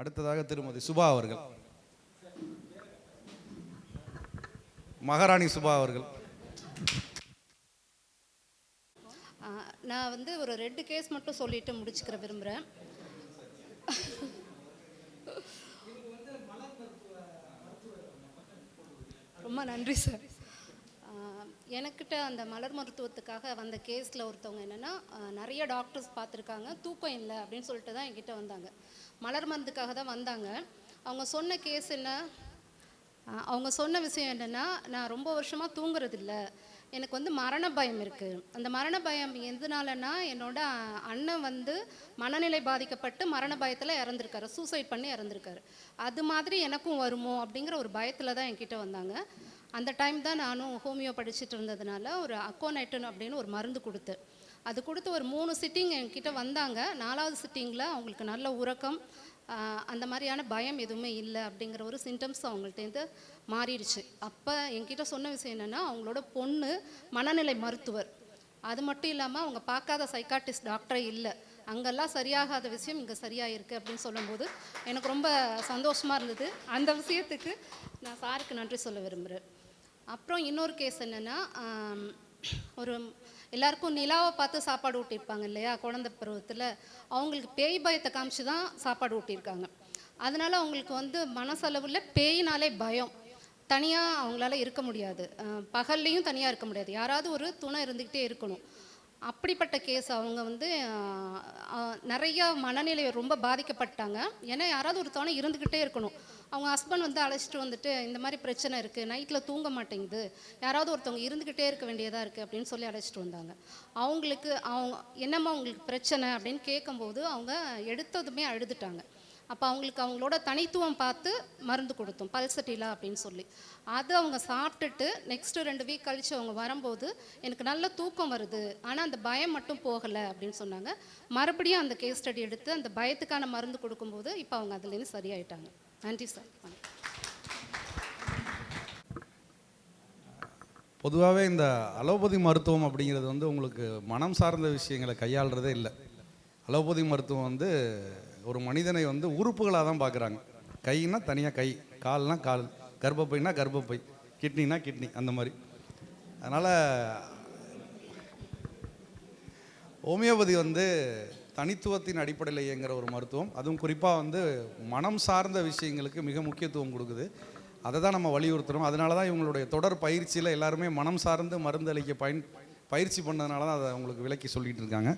அடுத்ததாக திருமதி சுபா அவர்கள், மகாராணி சுபா அவர்கள். நான் வந்து ஒரு 2 கேஸ் மட்டும் சொல்லிட்டு முடிச்சுக்கிற விரும்புகிறேன். ரொம்ப நன்றி சார். எனக்கிட்ட அந்த மலர் மருத்துவத்துக்காக வந்த கேஸில் ஒருத்தவங்க என்னென்னா, நிறைய டாக்டர்ஸ் பார்த்துருக்காங்க, தூக்கம் இல்லை அப்படின்னு சொல்லிட்டு தான் என்கிட்ட வந்தாங்க. மலர் மருந்துக்காக தான் வந்தாங்க. அவங்க சொன்ன கேஸ் என்ன, அவங்க சொன்ன விஷயம் என்னென்னா, நான் ரொம்ப வருஷமாக தூங்குறதில்ல, எனக்கு வந்து மரண பயம் இருக்குது. அந்த மரண பயம் எதனாலன்னா, என்னோட அண்ணன் வந்து மனநிலை பாதிக்கப்பட்டு மரண பயத்தில் இறந்துருக்காரு, சூசைட் பண்ணி இறந்துருக்காரு. அது மாதிரி எனக்கும் வருமோ அப்படிங்கிற ஒரு பயத்தில் தான் என்கிட்ட வந்தாங்க. அந்த டைம் தான் நானும் ஹோமியோ படிச்சுட்டு இருந்ததுனால ஒரு அக்கோனைட்டன் அப்படின்னு ஒரு மருந்து கொடுத்து, அது கொடுத்து ஒரு 3 சிட்டிங் என்கிட்ட வந்தாங்க. 4வது சிட்டிங்கில் அவங்களுக்கு நல்ல உறக்கம், அந்த மாதிரியான பயம் எதுவுமே இல்லை அப்படிங்கிற ஒரு சிம்டம்ஸ் அவங்கள்ட்டேருந்து மாறிடுச்சு. அப்போ என்கிட்ட சொன்ன விஷயம் என்னென்னா, அவங்களோட பொண்ணு மனநிலை மருத்துவர். அது மட்டும் இல்லாமல் அவங்க பார்க்காத சைக்காட்டிஸ்ட் டாக்டரே இல்லை, அங்கெல்லாம் சரியாகாத விஷயம் இங்கே சரியாயிருக்கு அப்படின்னு சொல்லும்போது எனக்கு ரொம்ப சந்தோஷமாக இருந்தது. அந்த விஷயத்துக்கு நான் சாருக்கு நன்றி சொல்ல விரும்புகிறேன். அப்புறம் இன்னொரு கேஸ் என்னென்னா, ஒரு எல்லாருக்கும் நிலாவை பார்த்து சாப்பாடு ஊட்டியிருப்பாங்க இல்லையா, குழந்தை பருவத்தில் அவங்களுக்கு பேய் பயத்தை காமிச்சு தான் சாப்பாடு ஊட்டியிருக்காங்க. அதனால் அவங்களுக்கு வந்து மனசளவில் பேயினாலே பயம், தனியாக அவங்களால இருக்க முடியாது, பகல்லையும் தனியாக இருக்க முடியாது, யாராவது ஒரு துணை இருந்துக்கிட்டே இருக்கணும். அப்படிப்பட்ட கேஸ் அவங்க வந்து நிறைய மனநிலை ரொம்ப பாதிக்கப்பட்டாங்க. ஏன்னா யாராவது ஒரு துணை இருந்துக்கிட்டே இருக்கணும். அவங்க ஹஸ்பண்ட் வந்து அழைச்சிட்டு வந்துட்டு, இந்த மாதிரி பிரச்சனை இருக்குது, நைட்டில் தூங்க மாட்டேங்குது, யாராவது ஒருத்தவங்க இருந்துக்கிட்டே இருக்க வேண்டியதாக இருக்குது அப்படின்னு சொல்லி அழைச்சிட்டு வந்தாங்க. அவங்களுக்கு என்னம்மா உங்களுக்கு பிரச்சனை அப்படின்னு கேட்கும்போது அவங்க எடுத்ததுமே அழுதுட்டாங்க. அப்போ அவங்களுக்கு அவங்களோட தனித்துவம் பார்த்து மருந்து கொடுத்தோம், பல்சட்டிலா அப்படின்னு சொல்லி. அது அவங்க சாப்பிட்டுட்டு நெக்ஸ்ட்டு 2 வீக் கழித்து அவங்க வரும்போது, எனக்கு நல்ல தூக்கம் வருது, ஆனால் அந்த பயம் மட்டும் போகலை அப்படின்னு சொன்னாங்க. மறுபடியும் அந்த கேஸ் ஸ்டடி எடுத்து அந்த பயத்துக்கான மருந்து கொடுக்கும்போது இப்போ அவங்க அதுலேருந்து சரியாயிட்டாங்க. நன்றி சார். பொதுவாகவே இந்த அலோபதி மருத்துவம் அப்படிங்கிறது வந்து உங்களுக்கு மனம் சார்ந்த விஷயங்களை கையாளுறதே இல்லை. அலோபதி மருத்துவம் வந்து ஒரு மனிதனை வந்து உறுப்புகளாக தான் பார்க்குறாங்க. கைனா தனியாக கை, கால்னா கால், கர்ப்பப்பைனா கர்ப்பப்பை, கிட்னினா கிட்னி, அந்த மாதிரி. அதனால் ஹோமியோபதி வந்து தனித்துவத்தின் அடிப்படையில் இயங்குகிற ஒரு மருத்துவம். அதுவும் குறிப்பாக வந்து மனம் சார்ந்த விஷயங்களுக்கு மிக முக்கியத்துவம் கொடுக்குது. அதை தான் நம்ம வலியுறுத்துகிறோம். அதனால தான் இவங்களுடைய தொடர் பயிற்சியில் எல்லாருமே மனம் சார்ந்து மருந்து அளிக்க பயிற்சி பண்ணதுனால தான் அதை அவங்களுக்கு விளக்கி சொல்லிகிட்டு இருக்காங்க.